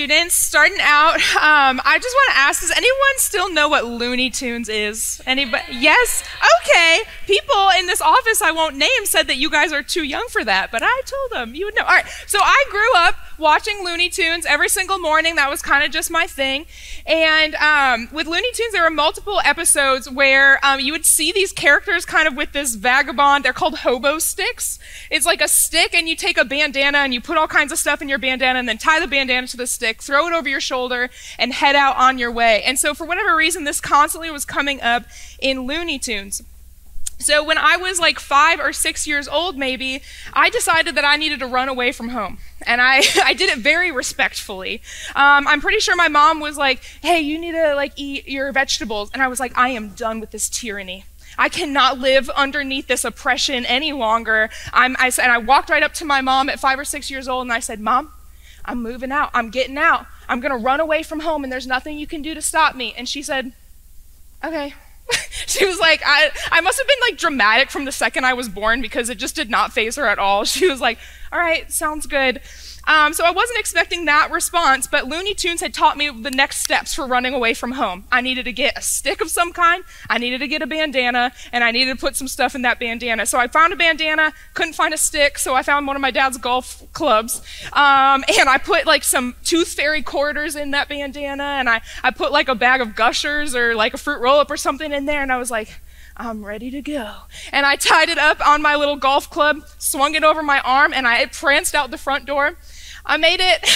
students, starting out, I just want to ask, does anyone still know what Looney Tunes is? Anybody? Yes? Okay. People in this office I won't name said that you guys are too young for that, but I told them you would know. All right, so I grew up watching Looney Tunes every single morning. That was kind of just my thing. And with Looney Tunes, there were multiple episodes where you would see these characters kind of with this vagabond. They're called hobo sticks. It's like a stick, and you take a bandana and you put all kinds of stuff in your bandana and then tie the bandana to the stick, throw it over your shoulder, and head out on your way. And so for whatever reason, this constantly was coming up in Looney Tunes. So when I was like 5 or 6 years old, maybe, I decided that I needed to run away from home. And I did it very respectfully. I'm pretty sure my mom was like, hey, you need to like eat your vegetables. And I was like, I am done with this tyranny. I cannot live underneath this oppression any longer. I walked right up to my mom at 5 or 6 years old and I said, Mom, I'm moving out. I'm getting out. I'm going to run away from home and there's nothing you can do to stop me. And she said, okay. She was like, I must have been like dramatic from the second I was born because it just did not faze her at all. She was like, all right, sounds good. So I wasn't expecting that response, but Looney Tunes had taught me the next steps for running away from home. I needed to get a stick of some kind, I needed to get a bandana, and I needed to put some stuff in that bandana. So I found a bandana, couldn't find a stick, so I found one of my dad's golf clubs, and I put like some Tooth Fairy quarters in that bandana, and I put like a bag of Gushers or like a fruit roll-up or something in there, and I was like, I'm ready to go. And I tied it up on my little golf club, swung it over my arm, and I pranced out the front door. I made it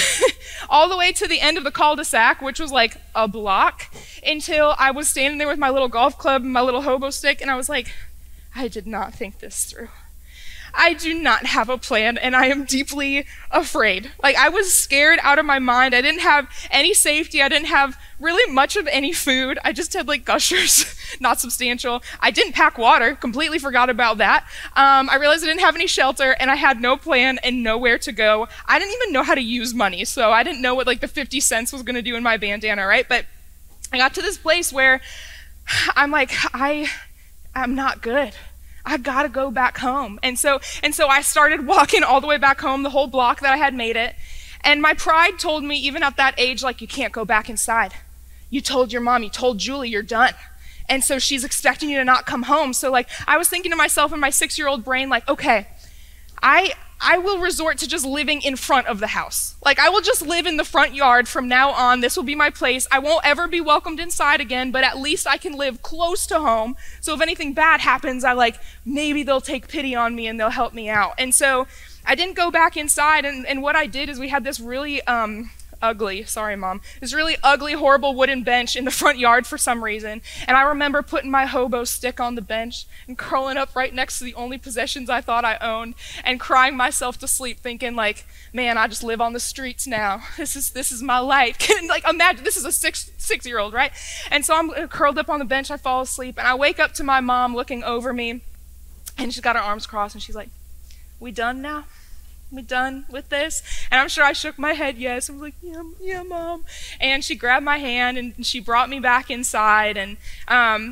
all the way to the end of the cul-de-sac, which was like a block, until I was standing there with my little golf club and my little hobo stick, and I was like, I did not think this through. I do not have a plan, and I am deeply afraid. Like, I was scared out of my mind. I didn't have any safety. I didn't have really much of any food. I just had like Gushers, not substantial. I didn't pack water, completely forgot about that. I realized I didn't have any shelter, and I had no plan and nowhere to go. I didn't even know how to use money, so I didn't know what like the 50 cents was gonna do in my bandana, right? But I got to this place where I'm like, I'm not good. I gotta go back home. And so I started walking all the way back home, the whole block that I had made it. And my pride told me, even at that age, like, you can't go back inside. You told your mom, you told Julie, you're done. And so she's expecting you to not come home. So like, I was thinking to myself in my 6-year-old brain, like, okay, I will resort to just living in front of the house. Like, I will just live in the front yard from now on. This will be my place. I won't ever be welcomed inside again, but at least I can live close to home. So if anything bad happens, maybe they'll take pity on me and they'll help me out. And so I didn't go back inside, and what I did is we had this really ugly, sorry Mom, this really ugly, horrible wooden bench in the front yard for some reason. And I remember putting my hobo stick on the bench and curling up right next to the only possessions I thought I owned and crying myself to sleep thinking like, man, I just live on the streets now. This is my life. Like, imagine, this is a six-year-old, right? And so I'm curled up on the bench, I fall asleep, and I wake up to my mom looking over me, and she's got her arms crossed, and she's like, we done now? We done with this? And I'm sure I shook my head yes. I was like, yeah, Mom. And she grabbed my hand and she brought me back inside. And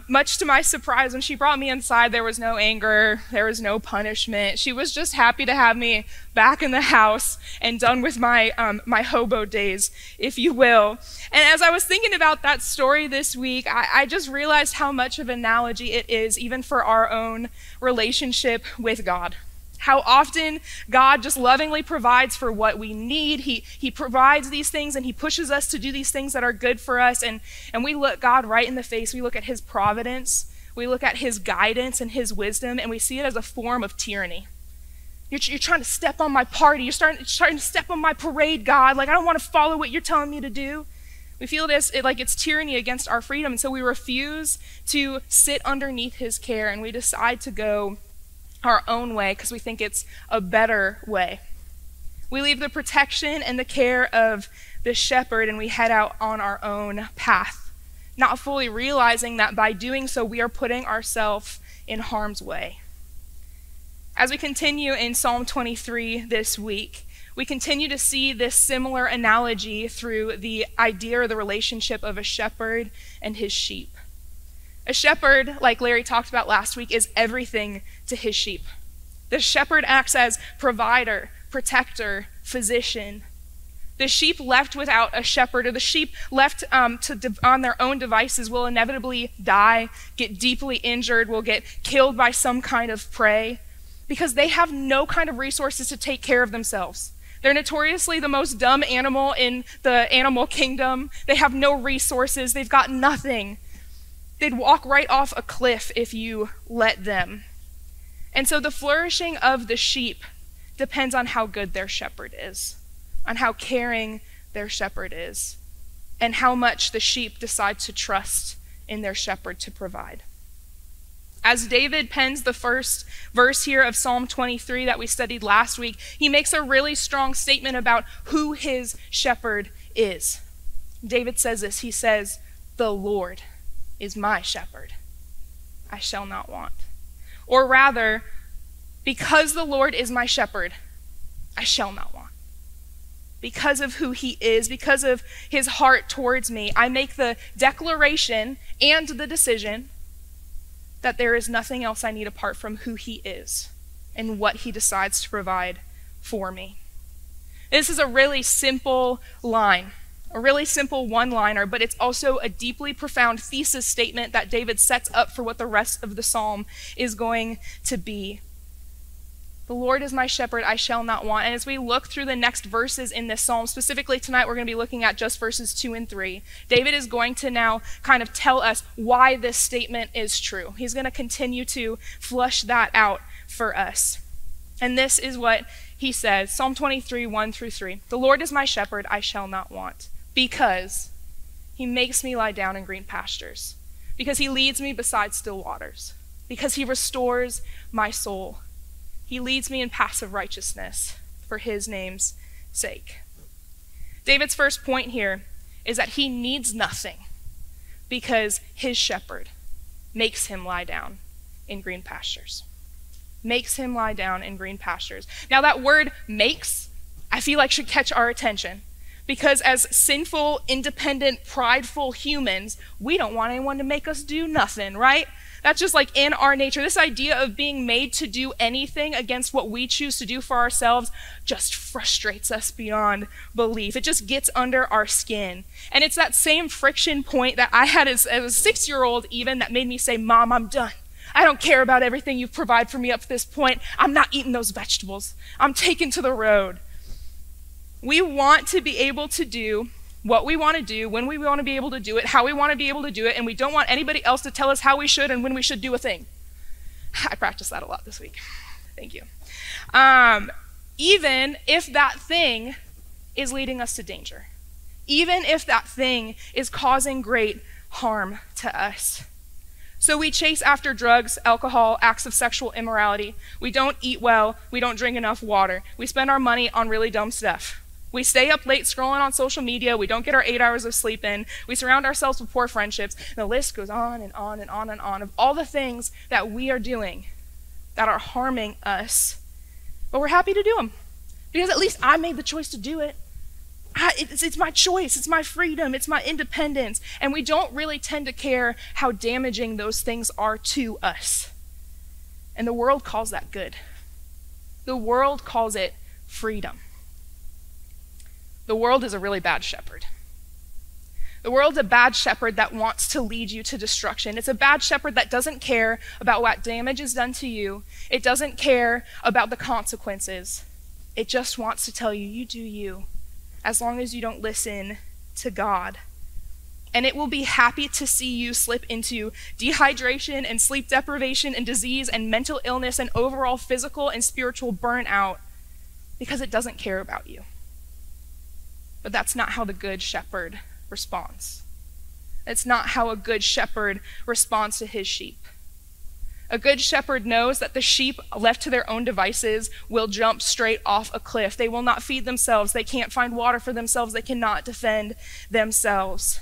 much to my surprise, when she brought me inside, there was no anger, there was no punishment. She was just happy to have me back in the house and done with my my hobo days, if you will. And as I was thinking about that story this week, I just realized how much of an analogy it is even for our own relationship with God. How often God just lovingly provides for what we need. He provides these things and he pushes us to do these things that are good for us. And we look God right in the face. We look at his providence. We look at his guidance and his wisdom, and we see it as a form of tyranny. You're trying to step on my party. You're starting to step on my parade, God. Like, I don't want to follow what you're telling me to do. We feel like it's tyranny against our freedom. And so we refuse to sit underneath his care, and we decide to go our own way because we think it's a better way. We leave the protection and the care of the shepherd and we head out on our own path, not fully realizing that by doing so we are putting ourselves in harm's way. As we continue in Psalm 23 this week, we continue to see this similar analogy through the idea or the relationship of a shepherd and his sheep. A shepherd, like Larry talked about last week, is everything to his sheep. The shepherd acts as provider, protector, physician. The sheep left without a shepherd, or the sheep left on their own devices, will inevitably die, get deeply injured, will get killed by some kind of prey, because they have no kind of resources to take care of themselves. They're notoriously the most dumb animal in the animal kingdom. They have no resources. They've got nothing. They'd walk right off a cliff if you let them. And so the flourishing of the sheep depends on how good their shepherd is, on how caring their shepherd is, and how much the sheep decide to trust in their shepherd to provide. As David pens the first verse here of Psalm 23 that we studied last week, he makes a really strong statement about who his shepherd is. David says this, he says, "The Lord is my shepherd, I shall not want." Or rather, because the Lord is my shepherd, I shall not want. Because of who he is, because of his heart towards me, I make the declaration and the decision that there is nothing else I need apart from who he is and what he decides to provide for me. This is a really simple line, a really simple one-liner, but it's also a deeply profound thesis statement that David sets up for what the rest of the psalm is going to be. The Lord is my shepherd, I shall not want. And as we look through the next verses in this psalm, specifically tonight we're going to be looking at just verses 2 and 3. David is going to now kind of tell us why this statement is true. He's going to continue to flush that out for us. And this is what he says, Psalm 23, 1 through 3. "The Lord is my shepherd, I shall not want, because he makes me lie down in green pastures, because he leads me beside still waters, because he restores my soul. He leads me in paths of righteousness for his name's sake." David's first point here is that he needs nothing because his shepherd makes him lie down in green pastures. Makes him lie down in green pastures. Now that word makes, I feel like should catch our attention, because as sinful, independent, prideful humans, we don't want anyone to make us do nothing, right? That's just like in our nature. This idea of being made to do anything against what we choose to do for ourselves just frustrates us beyond belief. It just gets under our skin. And it's that same friction point that I had as a 6-year-old even that made me say, "Mom, I'm done. I don't care about everything you provide for me up to this point. I'm not eating those vegetables. I'm taking to the road." We want to be able to do what we want to do, when we want to be able to do it, how we want to be able to do it, and we don't want anybody else to tell us how we should and when we should do a thing. I practiced that a lot this week. Thank you. Even if that thing is leading us to danger, even if that thing is causing great harm to us. So we chase after drugs, alcohol, acts of sexual immorality. We don't eat well. We don't drink enough water. We spend our money on really dumb stuff. We stay up late scrolling on social media. We don't get our 8 hours of sleep in. We surround ourselves with poor friendships. And the list goes on and on and on and on of all the things that we are doing that are harming us. But we're happy to do them because at least I made the choice to do it. It's my choice. It's my freedom. It's my independence. And we don't really tend to care how damaging those things are to us. And the world calls that good. The world calls it freedom. The world is a really bad shepherd. The world's a bad shepherd that wants to lead you to destruction. It's a bad shepherd that doesn't care about what damage is done to you. It doesn't care about the consequences. It just wants to tell you, you do you, as long as you don't listen to God. And it will be happy to see you slip into dehydration and sleep deprivation and disease and mental illness and overall physical and spiritual burnout because it doesn't care about you. But that's not how the good shepherd responds. It's not how a good shepherd responds to his sheep. A good shepherd knows that the sheep left to their own devices will jump straight off a cliff. They will not feed themselves. They can't find water for themselves. They cannot defend themselves.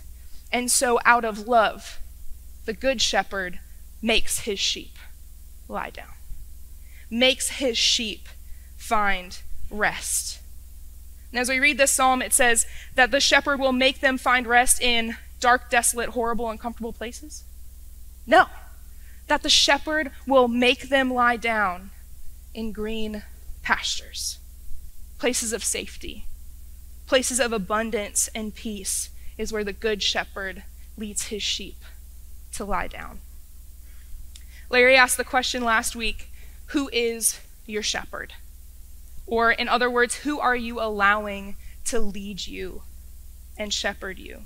And so out of love, the good shepherd makes his sheep lie down, makes his sheep find rest. And as we read this psalm, it says that the shepherd will make them find rest in dark, desolate, horrible, uncomfortable places. No, that the shepherd will make them lie down in green pastures, places of safety, places of abundance and peace is where the good shepherd leads his sheep to lie down. Larry asked the question last week, who is your shepherd? Or in other words, who are you allowing to lead you and shepherd you?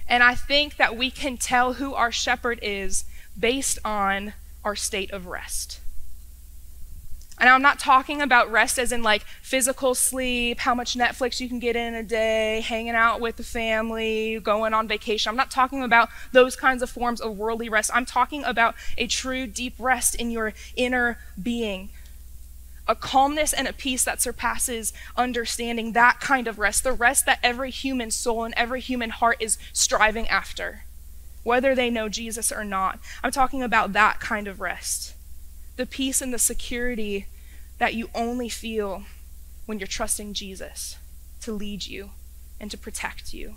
And I think that we can tell who our shepherd is based on our state of rest. And I'm not talking about rest as in like physical sleep, how much Netflix you can get in a day, hanging out with the family, going on vacation. I'm not talking about those kinds of forms of worldly rest. I'm talking about a true deep rest in your inner being. A calmness and a peace that surpasses understanding, that kind of rest, the rest that every human soul and every human heart is striving after, whether they know Jesus or not. I'm talking about that kind of rest. The peace and the security that you only feel when you're trusting Jesus to lead you and to protect you.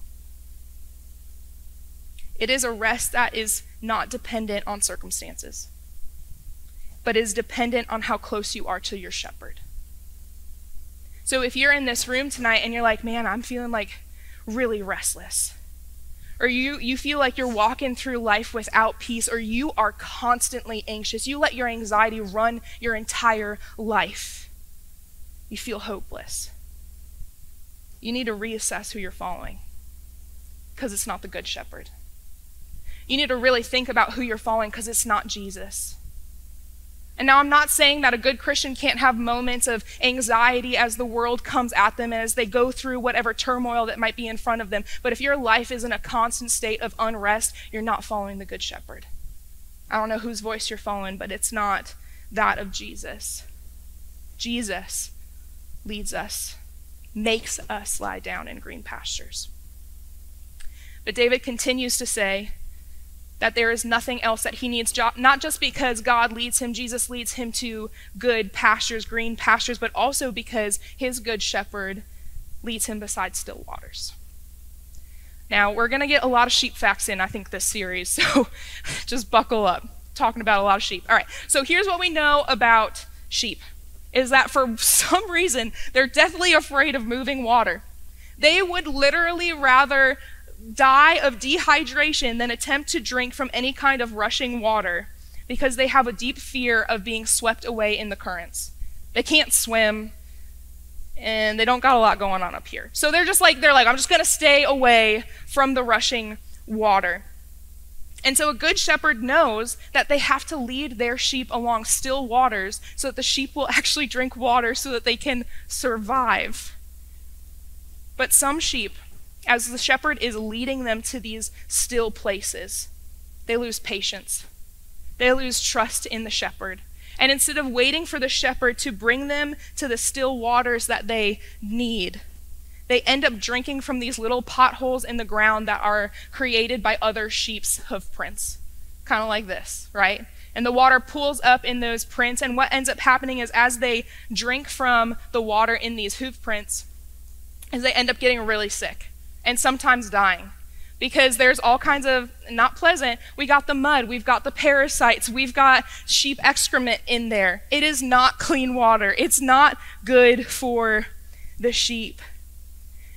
It is a rest that is not dependent on circumstances, but is dependent on how close you are to your shepherd. So if you're in this room tonight and you're like, man, I'm feeling like really restless, or you feel like you're walking through life without peace, or you are constantly anxious, you let your anxiety run your entire life, you feel hopeless, you need to reassess who you're following, because it's not the Good Shepherd. You need to really think about who you're following, because it's not Jesus. And now I'm not saying that a good Christian can't have moments of anxiety as the world comes at them and as they go through whatever turmoil that might be in front of them. But if your life is in a constant state of unrest, you're not following the Good Shepherd. I don't know whose voice you're following, but it's not that of Jesus. Jesus leads us, makes us lie down in green pastures. But David continues to say that there is nothing else that he needs, not just because God leads him, Jesus leads him to good pastures, green pastures, but also because his good shepherd leads him beside still waters. Now, we're going to get a lot of sheep facts in, I think, this series, so just buckle up, talking about a lot of sheep. All right, so here's what we know about sheep, is that for some reason, they're deathly afraid of moving water. They would literally rather die of dehydration than attempt to drink from any kind of rushing water because they have a deep fear of being swept away in the currents. They can't swim, and they don't got a lot going on up here. So they're like, I'm just going to stay away from the rushing water. And so a good shepherd knows that they have to lead their sheep along still waters so that the sheep will actually drink water so that they can survive. But some sheep, as the shepherd is leading them to these still places, they lose patience. They lose trust in the shepherd. And instead of waiting for the shepherd to bring them to the still waters that they need, they end up drinking from these little potholes in the ground that are created by other sheep's hoof prints. Kind of like this, right? And the water pools up in those prints, and what ends up happening is as they drink from the water in these hoof prints, is they end up getting really sick. And sometimes dying, because there's all kinds of, not pleasant, we got the mud, we've got the parasites, we've got sheep excrement in there. It is not clean water. It's not good for the sheep.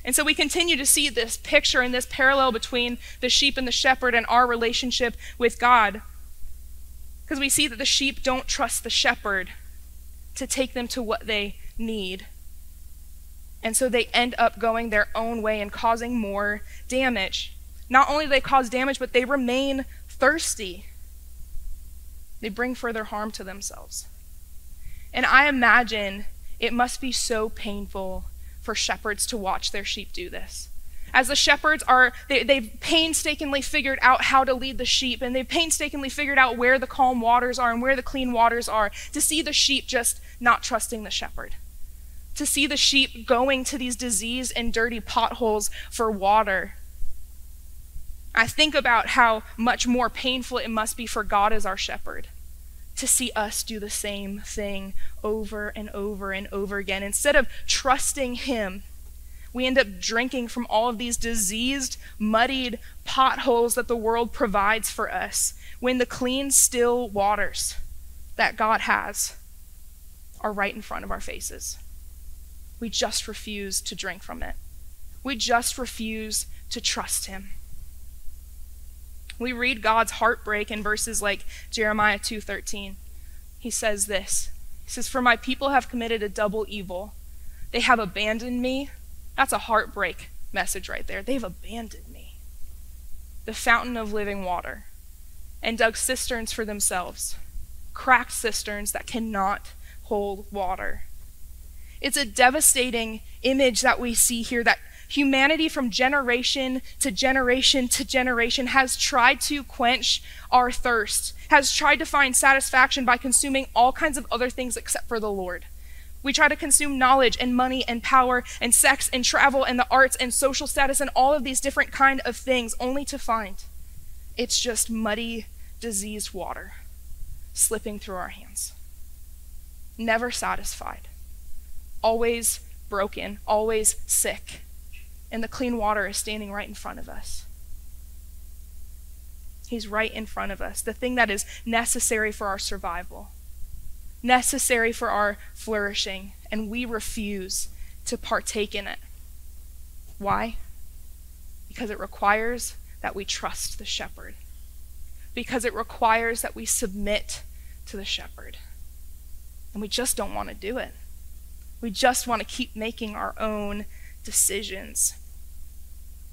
And so we continue to see this picture and this parallel between the sheep and the shepherd and our relationship with God, because we see that the sheep don't trust the shepherd to take them to what they need. And so they end up going their own way and causing more damage. Not only do they cause damage, but they remain thirsty. They bring further harm to themselves. And I imagine it must be so painful for shepherds to watch their sheep do this. As the shepherds they've painstakingly figured out how to lead the sheep, and they've painstakingly figured out where the calm waters are and where the clean waters are, to see the sheep just not trusting the shepherd. To see the sheep going to these diseased and dirty potholes for water. I think about how much more painful it must be for God as our shepherd to see us do the same thing over and over and over again. Instead of trusting him, we end up drinking from all of these diseased, muddied potholes that the world provides for us, when the clean, still waters that God has are right in front of our faces. We just refuse to drink from it. We just refuse to trust him. We read God's heartbreak in verses like Jeremiah 2:13. He says this. He says, "For my people have committed a double evil. They have abandoned me." That's a heartbreak message right there. They've abandoned me, the fountain of living water, and dug cisterns for themselves, cracked cisterns that cannot hold water. It's a devastating image that we see here, that humanity from generation to generation to generation has tried to quench our thirst, has tried to find satisfaction by consuming all kinds of other things except for the Lord. We try to consume knowledge and money and power and sex and travel and the arts and social status and all of these different kind of things, only to find it's just muddy, diseased water slipping through our hands. Never satisfied. Always broken, always sick. And the clean water is standing right in front of us. He's right in front of us, the thing that is necessary for our survival, necessary for our flourishing, and we refuse to partake in it. Why? Because it requires that we trust the shepherd. Because it requires that we submit to the shepherd. And we just don't want to do it. We just want to keep making our own decisions.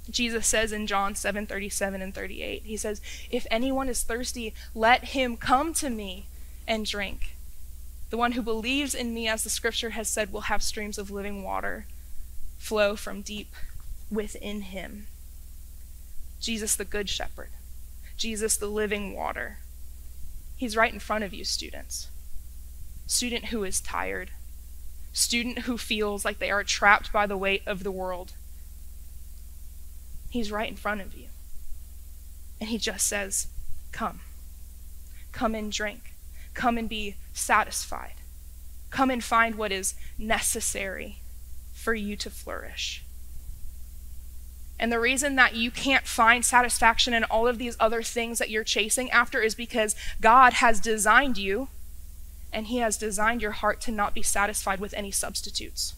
Jesus says in John 7:37 and 38, he says, "If anyone is thirsty, let him come to me and drink. The one who believes in me, as the scripture has said, will have streams of living water flow from deep within him." Jesus, the good shepherd. Jesus, the living water. He's right in front of you, students. Student who is tired. Student who feels like they are trapped by the weight of the world. He's right in front of you. And he just says, come. Come and drink. Come and be satisfied. Come and find what is necessary for you to flourish. And the reason that you can't find satisfaction in all of these other things that you're chasing after is because God has designed you, and he has designed your heart to not be satisfied with any substitutes.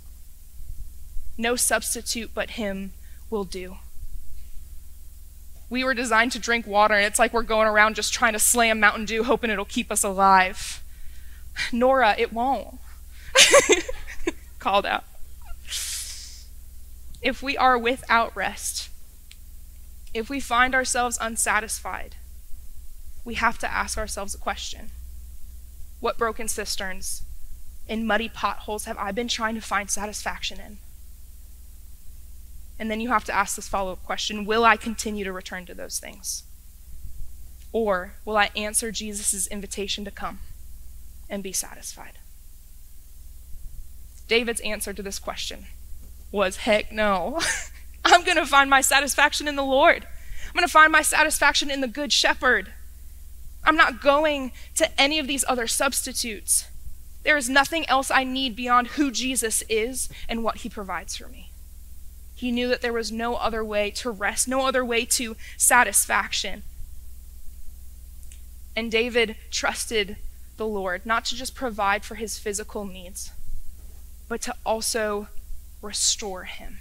No substitute but him will do. We were designed to drink water, and it's like we're going around just trying to slam Mountain Dew, hoping it'll keep us alive. Nora, it won't. Called out. If we are without rest, if we find ourselves unsatisfied, we have to ask ourselves a question. What broken cisterns in muddy potholes have I been trying to find satisfaction in? And then you have to ask this follow-up question: will I continue to return to those things? Or will I answer Jesus' invitation to come and be satisfied? David's answer to this question was, heck no. I'm going to find my satisfaction in the Lord. I'm going to find my satisfaction in the Good Shepherd. I'm not going to any of these other substitutes. There is nothing else I need beyond who Jesus is and what he provides for me. He knew that there was no other way to rest, no other way to satisfaction. And David trusted the Lord, not to just provide for his physical needs, but to also restore him.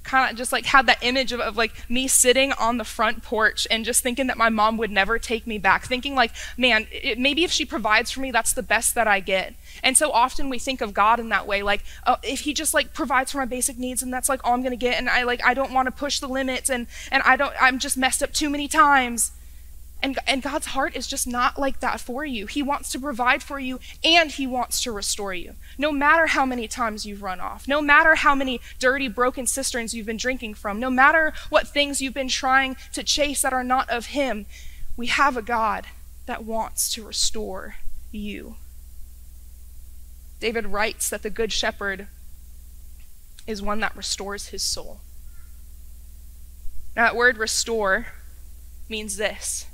Kind of just like had that image of like me sitting on the front porch and just thinking that my mom would never take me back, thinking like, man, maybe if she provides for me, that's the best that I get. And so often we think of God in that way, like, oh, if he just like provides for my basic needs and that's like all I'm gonna get, and I don't want to push the limits, and I'm just messed up too many times. And God's heart is just not like that for you. He wants to provide for you, and he wants to restore you. No matter how many times you've run off, no matter how many dirty, broken cisterns you've been drinking from, no matter what things you've been trying to chase that are not of him, we have a God that wants to restore you. David writes that the Good Shepherd is one that restores his soul. Now, that word restore means this.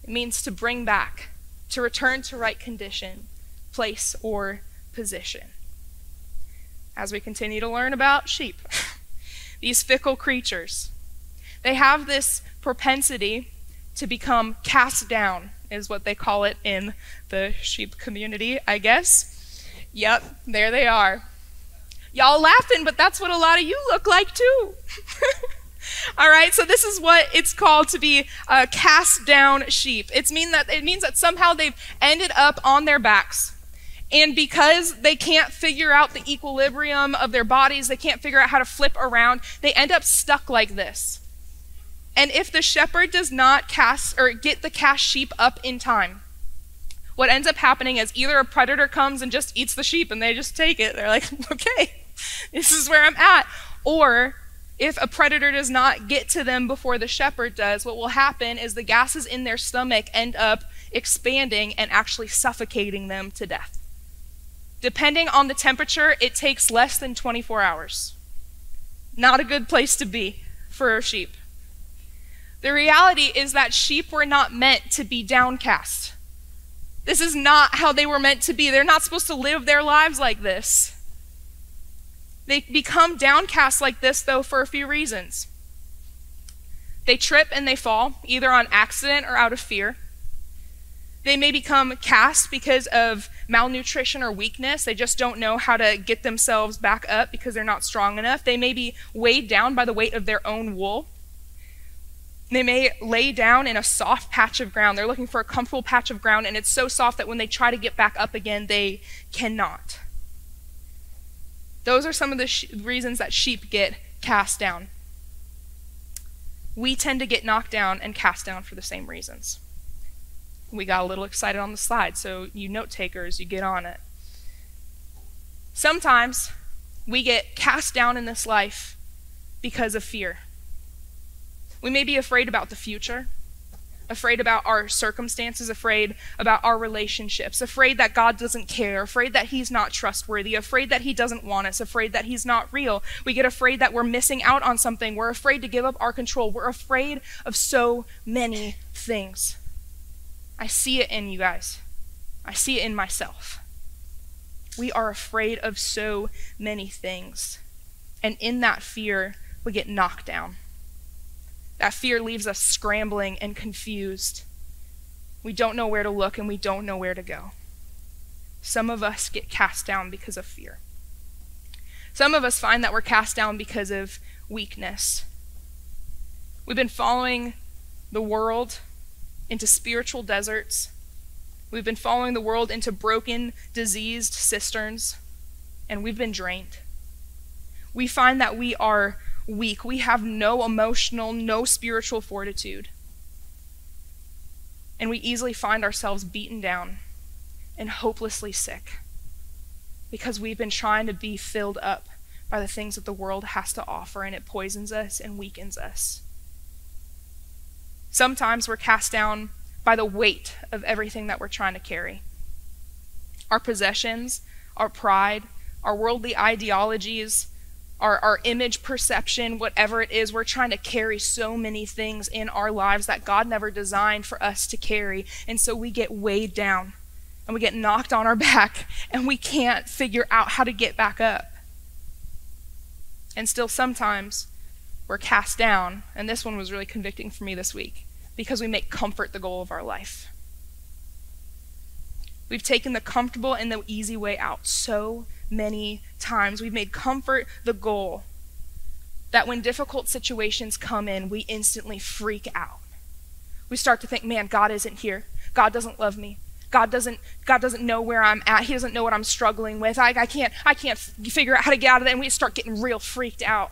It means to bring back, to return to right condition, place, or position. As we continue to learn about sheep, these fickle creatures, they have this propensity to become cast down, is what they call it in the sheep community, I guess. Yep, there they are. Y'all laughing, but that's what a lot of you look like too. All right, so this is what it's called to be cast down sheep. It means that somehow they've ended up on their backs. And because they can't figure out the equilibrium of their bodies, they can't figure out how to flip around, they end up stuck like this. And if the shepherd does not get the cast sheep up in time, what ends up happening is either a predator comes and just eats the sheep and they just take it. They're like, okay, this is where I'm at. Or if a predator does not get to them before the shepherd does, what will happen is the gases in their stomach end up expanding and actually suffocating them to death. Depending on the temperature, it takes less than 24 hours. Not a good place to be for a sheep. The reality is that sheep were not meant to be downcast. This is not how they were meant to be. They're not supposed to live their lives like this. They become downcast like this, though, for a few reasons. They trip and they fall, either on accident or out of fear. They may become cast because of malnutrition or weakness. They just don't know how to get themselves back up because they're not strong enough. They may be weighed down by the weight of their own wool. They may lay down in a soft patch of ground. They're looking for a comfortable patch of ground, and it's so soft that when they try to get back up again, they cannot. Those are some of the reasons that sheep get cast down. We tend to get knocked down and cast down for the same reasons. We got a little excited on the slide, so you note takers, you get on it. Sometimes we get cast down in this life because of fear. We may be afraid about the future, afraid about our circumstances, afraid about our relationships, afraid that God doesn't care, afraid that he's not trustworthy, afraid that he doesn't want us, afraid that he's not real. We get afraid that we're missing out on something. We're afraid to give up our control. We're afraid of so many things. I see it in you guys. I see it in myself. We are afraid of so many things. And in that fear, we get knocked down. That fear leaves us scrambling and confused. We don't know where to look and we don't know where to go. Some of us get cast down because of fear. Some of us find that we're cast down because of weakness. We've been following the world into spiritual deserts. We've been following the world into broken, diseased cisterns, and we've been drained. We find that we are weak. We have no emotional, no spiritual fortitude. And we easily find ourselves beaten down and hopelessly sick because we've been trying to be filled up by the things that the world has to offer, and it poisons us and weakens us. Sometimes we're cast down by the weight of everything that we're trying to carry. Our possessions, our pride, our worldly ideologies, our image perception, whatever it is, we're trying to carry so many things in our lives that God never designed for us to carry. And so we get weighed down and we get knocked on our back and we can't figure out how to get back up. And still sometimes we're cast down, and this one was really convicting for me this week, because we make comfort the goal of our life. We've taken the comfortable and the easy way out so many times. We've made comfort the goal, that when difficult situations come in, we instantly freak out. We start to think, man, God isn't here. God doesn't love me. God doesn't know where I'm at. He doesn't know what I'm struggling with. I can't figure out how to get out of that. And we start getting real freaked out,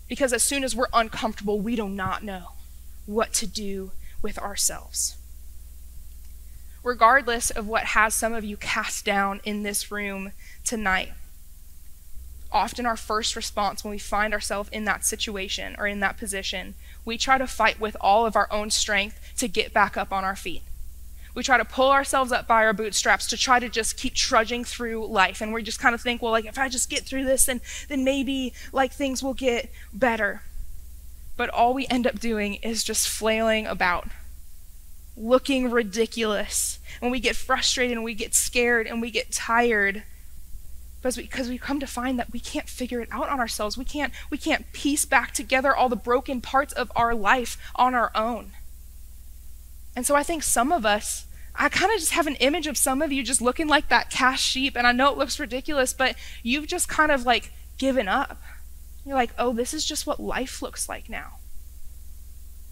because as soon as we're uncomfortable, we do not know what to do with ourselves. Regardless of what has some of you cast down in this room tonight, often our first response when we find ourselves in that situation or in that position, we try to fight with all of our own strength to get back up on our feet. We try to pull ourselves up by our bootstraps to try to just keep trudging through life. And we just kind of think, well, like, if I just get through this, then maybe like things will get better. But all we end up doing is just flailing about, looking ridiculous. And we get frustrated and we get scared and we get tired because we come to find that we can't figure it out on ourselves. We can't piece back together all the broken parts of our life on our own. And so I think some of us, I kind of just have an image of some of you just looking like that cast sheep, and I know it looks ridiculous, but you've just kind of like given up. You're like, oh, this is just what life looks like now.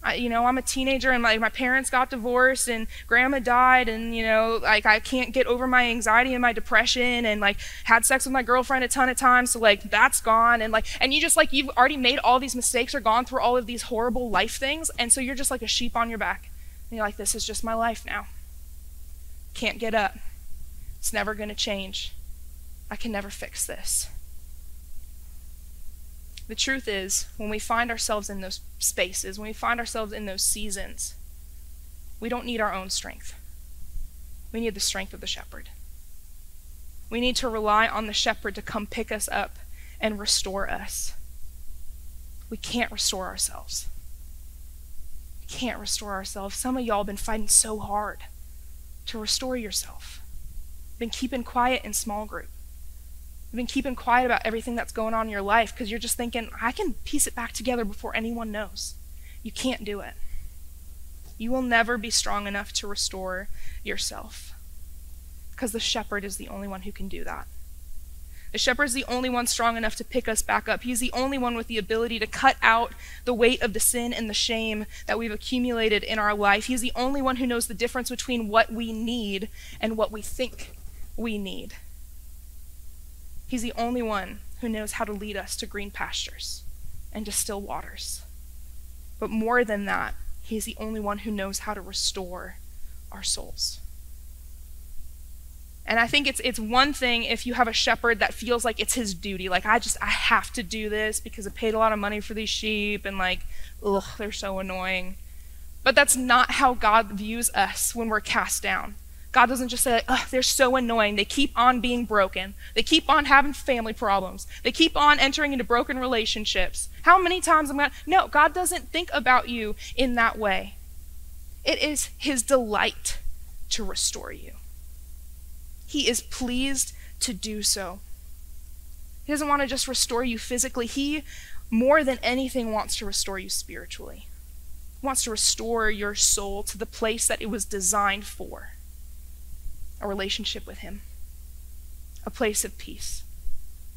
I'm a teenager and my parents got divorced and grandma died and, like I can't get over my anxiety and my depression and like had sex with my girlfriend a ton of times. So like that's gone. And you've already made all these mistakes or gone through all of these horrible life things. And so you're just like a sheep on your back. And you're like, this is just my life now. Can't get up. It's never going to change. I can never fix this. The truth is, when we find ourselves in those spaces, when we find ourselves in those seasons, we don't need our own strength. We need the strength of the shepherd. We need to rely on the shepherd to come pick us up and restore us. We can't restore ourselves. We can't restore ourselves. Some of y'all have been fighting so hard to restore yourself. Been keeping quiet in small group. You've been keeping quiet about everything that's going on in your life because you're just thinking, I can piece it back together before anyone knows. You can't do it. You will never be strong enough to restore yourself because the shepherd is the only one who can do that. The shepherd is the only one strong enough to pick us back up. He's the only one with the ability to cut out the weight of the sin and the shame that we've accumulated in our life. He's the only one who knows the difference between what we need and what we think we need. He's the only one who knows how to lead us to green pastures and to still waters. But more than that, he's the only one who knows how to restore our souls. And I think it's one thing if you have a shepherd that feels like it's his duty, like I have to do this because I paid a lot of money for these sheep and like, they're so annoying. But that's not how God views us when we're cast down. God doesn't just say, they're so annoying. They keep on being broken. They keep on having family problems. They keep on entering into broken relationships. How many times No, God doesn't think about you in that way. It is his delight to restore you. He is pleased to do so. He doesn't want to just restore you physically. He, more than anything, wants to restore you spiritually. He wants to restore your soul to the place that it was designed for. A relationship with him, a place of peace,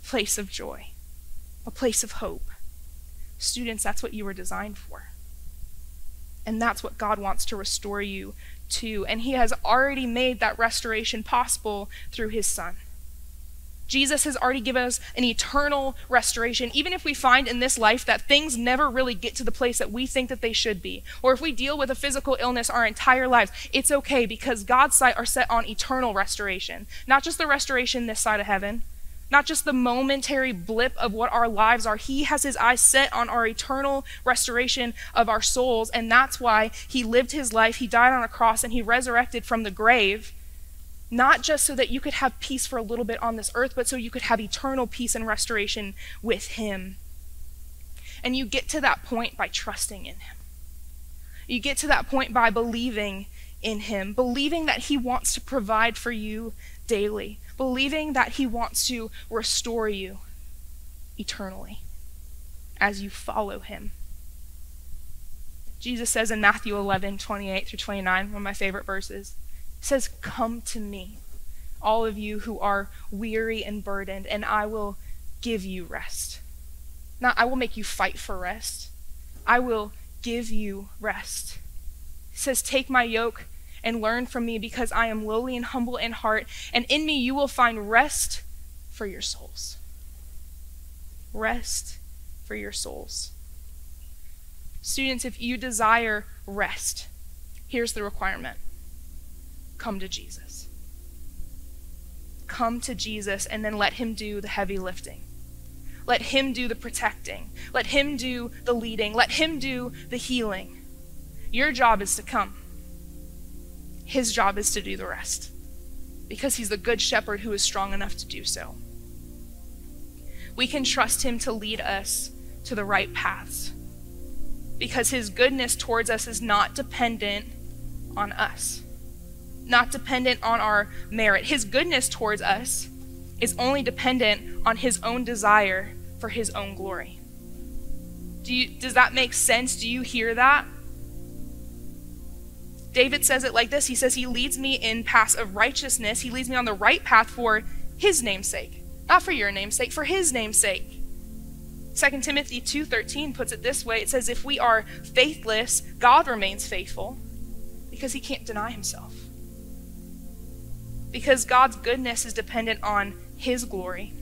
a place of joy, a place of hope. Students, that's what you were designed for. And that's what God wants to restore you to. And he has already made that restoration possible through his Son. Jesus has already given us an eternal restoration. Even if we find in this life that things never really get to the place that we think that they should be, or if we deal with a physical illness our entire lives, it's okay because God's sights are set on eternal restoration. Not just the restoration this side of heaven, not just the momentary blip of what our lives are. He has his eyes set on our eternal restoration of our souls, and that's why he lived his life, he died on a cross, and he resurrected from the grave. Not just so that you could have peace for a little bit on this earth, but so you could have eternal peace and restoration with him. And you get to that point by trusting in him. You get to that point by believing in him, believing that he wants to provide for you daily, believing that he wants to restore you eternally as you follow him. Jesus says in Matthew 11:28-29, one of my favorite verses, says, "Come to me, all of you who are weary and burdened, and I will give you rest." Not I will make you fight for rest. I will give you rest. He says, "Take my yoke and learn from me because I am lowly and humble in heart, and in me you will find rest for your souls." Rest for your souls. Students, if you desire rest, here's the requirement. Come to Jesus. Come to Jesus and then let him do the heavy lifting. Let him do the protecting. Let him do the leading. Let him do the healing. Your job is to come. His job is to do the rest because he's the good shepherd who is strong enough to do so. We can trust him to lead us to the right paths because his goodness towards us is not dependent on us. Not dependent on our merit. His goodness towards us is only dependent on his own desire for his own glory. Does that make sense? Do you hear that? David says it like this. He says, he leads me in paths of righteousness. He leads me on the right path for his name's sake. Not for your name's sake, for his name's sake. 2 Timothy 2:13 puts it this way. It says, if we are faithless, God remains faithful because he can't deny himself. Because God's goodness is dependent on his glory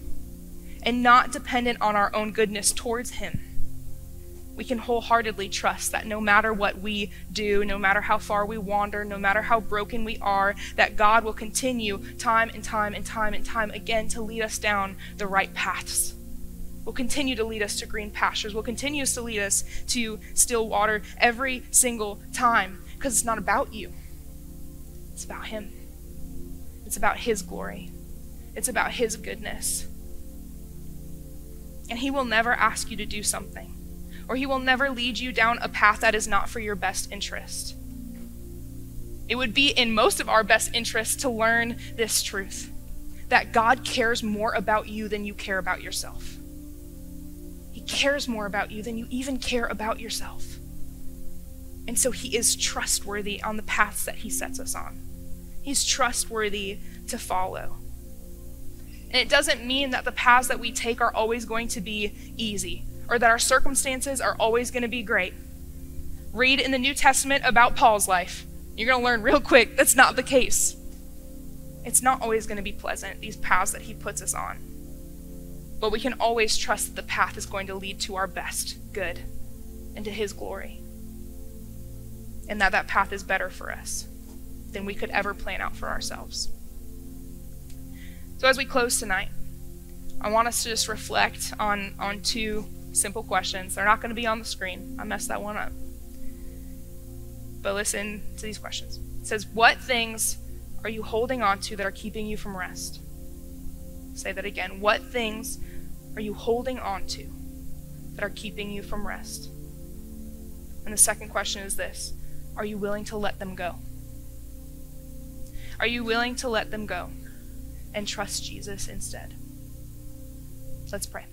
and not dependent on our own goodness towards him. We can wholeheartedly trust that no matter what we do, no matter how far we wander, no matter how broken we are, that God will continue time and time and time and time again to lead us down the right paths. Will continue to lead us to green pastures, will continue to lead us to still water every single time, because it's not about you. It's about him. It's about his glory. It's about his goodness. And he will never ask you to do something, or he will never lead you down a path that is not for your best interest. It would be in most of our best interest to learn this truth, that God cares more about you than you care about yourself. He cares more about you than you even care about yourself. And so he is trustworthy on the paths that he sets us on. He's trustworthy to follow. And it doesn't mean that the paths that we take are always going to be easy, or that our circumstances are always going to be great. Read in the New Testament about Paul's life. You're going to learn real quick that's not the case. It's not always going to be pleasant, these paths that he puts us on. But we can always trust that the path is going to lead to our best good and to his glory. And that path is better for us than we could ever plan out for ourselves. So as we close tonight, I want us to just reflect on two simple questions. They're not going to be on the screen. I messed that one up. But listen to these questions. It says, what things are you holding on to that are keeping you from rest? Say that again. What things are you holding on to that are keeping you from rest? And the second question is this. Are you willing to let them go? Are you willing to let them go and trust Jesus instead? Let's pray.